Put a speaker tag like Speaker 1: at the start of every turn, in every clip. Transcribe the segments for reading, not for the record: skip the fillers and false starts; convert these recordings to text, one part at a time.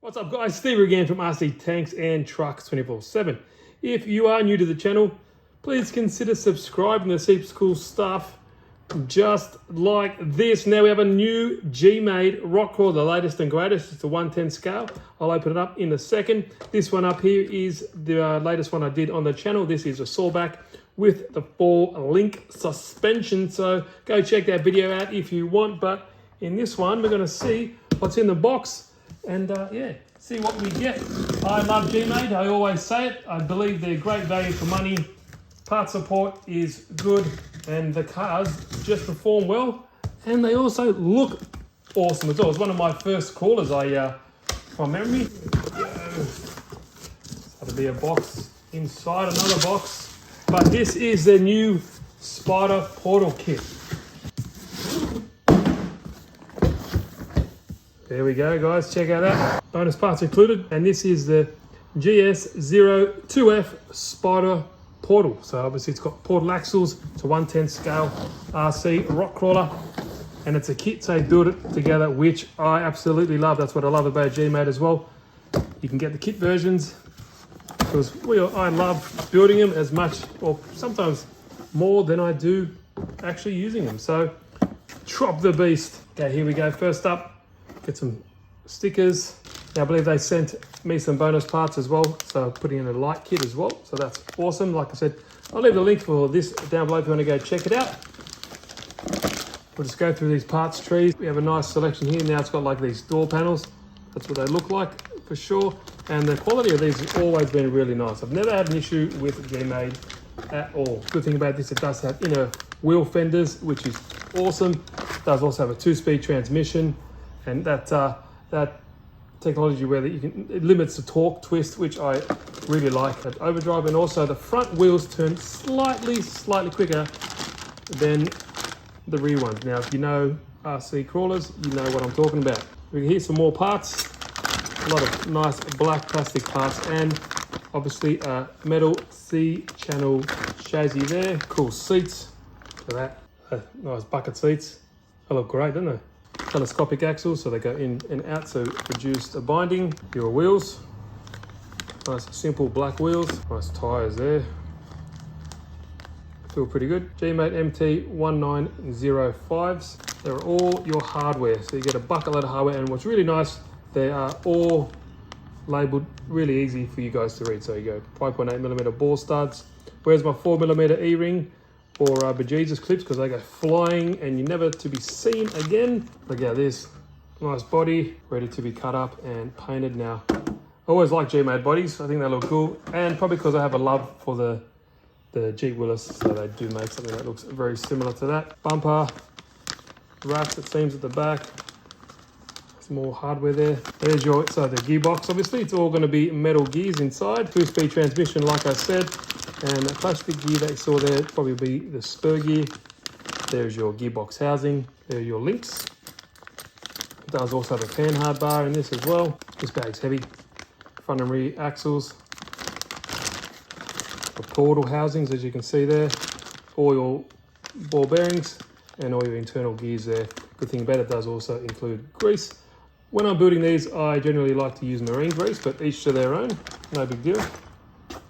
Speaker 1: What's up guys, Steve again from RC Tanks and Trucks 24/7. If you are new to the channel, please consider subscribing. There's heaps of cool stuff just like this. Now we have a new G-Made rock crawler, the latest and greatest. It's a 1/10 scale. I'll open it up in a second. This one up here is the latest one I did on the channel. This is a sawback with the 4-link suspension. So go check that video out if you want. But in this one, we're gonna see what's in the box and yeah, see what we get. I love G-Made, I always say it. I believe they're great value for money. Part support is good and the cars just perform well and they also look awesome as well. It's one of my first crawlers from memory. That'll be a box inside another box. But this is the new Spider Portal Kit. There we go guys, check out that. Bonus parts included. And this is the GS02F Spider Portal. So obviously it's got portal axles, it's a 1/10 scale RC rock crawler. And it's a kit, so they build it together, which I absolutely love. That's what I love about G-Made as well. You can get the kit versions because I love building them as much or sometimes more than I do actually using them. So drop the beast. Okay, here we go. First up, get some stickers. Now I believe they sent me some bonus parts as well, so putting in a light kit as well, so that's awesome. Like I said, I'll leave the link for this down below if you want to go check it out. We'll just go through these parts trees. We have a nice selection here. Now it's got like these door panels. That's what they look like for sure, and the quality of these has always been really nice. I've never had an issue with G-Made at all. Good thing about this, it does have inner wheel fenders, which is awesome. It does also have a 2-speed transmission, and that technology where it limits the torque twist, which I really like at overdrive. And also the front wheels turn slightly quicker than the rear ones. Now if you know RC crawlers, you know what I'm talking about. We can hear some more parts, a lot of nice black plastic parts, and obviously a metal C-channel chassis there. Cool seats for that. Nice bucket seats. They look great, don't they? Telescopic axles, so they go in and out, so reduce the binding. Your wheels, nice simple black wheels, nice tires there, feel pretty good. G-Made MT1905s, they're all your hardware, so you get a bucket load of hardware, and what's really nice, they are all labeled really easy for you guys to read. So you go 5.8mm ball studs. Where's my 4mm E-ring or bejesus clips, because they go flying and you're never to be seen again. Look at this, nice body, ready to be cut up and painted. Now, I always like G-Made bodies. I think they look cool, and probably because I have a love for the Jeep Willys, so they do make something that looks very similar to that. Bumper racks, it seems, at the back. Some more hardware there. There's the gearbox. Obviously, it's all going to be metal gears inside. 2-speed transmission, like I said. And the plastic gear that you saw there probably be the spur gear. There's your gearbox housing. There are your links. It does also have a panhard bar in this as well. This bag's heavy. Front and rear axles. The portal housings, as you can see there. All your ball bearings and all your internal gears there. Good thing about it, does also include grease. When I'm building these, I generally like to use marine grease, but each to their own. No big deal. As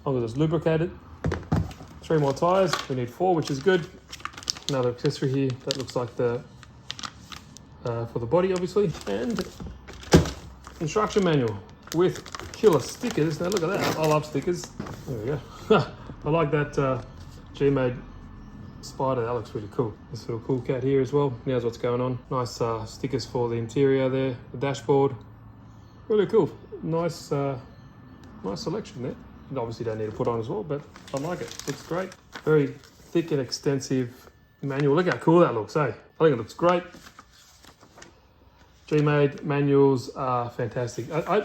Speaker 1: long as it's lubricated. 3 more tires, we need 4, which is good. Another accessory here that looks like the for the body, obviously, and instruction manual with killer stickers. Now look at that, I love stickers. There we go. I like that G-Made Spider, that looks really cool. This little cool cat here as well. Here's what's going on. Nice stickers for the interior there, the dashboard. Really cool. Nice selection there. Obviously don't need to put on as well, but I like it. Looks great. Very thick and extensive manual. Look how cool that looks, eh? I think it looks great. G-Made manuals are fantastic. I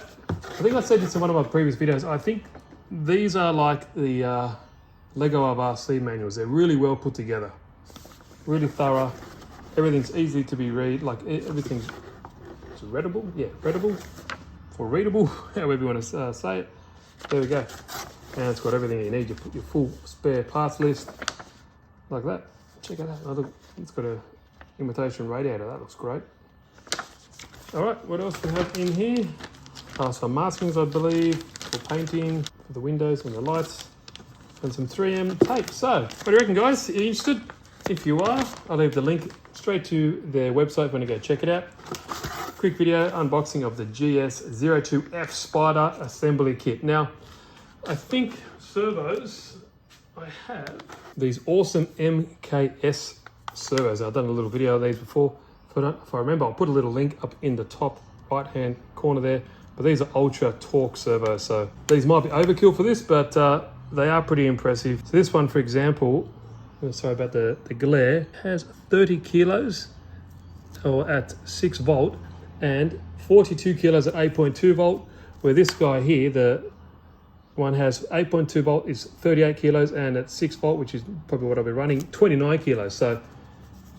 Speaker 1: think I said this in one of my previous videos. I think these are like the Lego of RC manuals. They're really well put together. Really thorough. Everything's easy to be read. Like everything's readable. Yeah, readable. Or readable, however you want to say it. There we go. And it's got everything you need. You put your full spare parts list like that. Check it out. Oh, look, it's got a imitation radiator. That looks great. All right, what else do we have in here? Some maskings, I believe, for painting, for the windows and the lights, and some 3M tape. So, what do you reckon, guys? Are you interested? If you are, I'll leave the link straight to their website if you want to go check it out. Quick video unboxing of the GS02F Spider assembly kit. Now, I think servos, I have these awesome MKS servos. I've done a little video of these before. If I remember, I'll put a little link up in the top right-hand corner there. But these are ultra torque servos, so these might be overkill for this, but they are pretty impressive. So this one, for example, sorry about the glare, has 30 kilos or at 6 volt and 42 kilos at 8.2 volt, where this guy here, the one has 8.2 volt is 38 kilos, and at 6 volt, which is probably what I'll be running, 29 kilos. So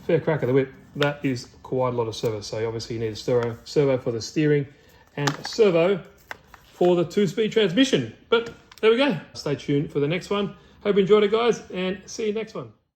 Speaker 1: fair crack of the whip. That is quite a lot of servo. So obviously you need a servo for the steering and a servo for the 2-speed transmission. But there we go. Stay tuned for the next one. Hope you enjoyed it, guys, and see you next one.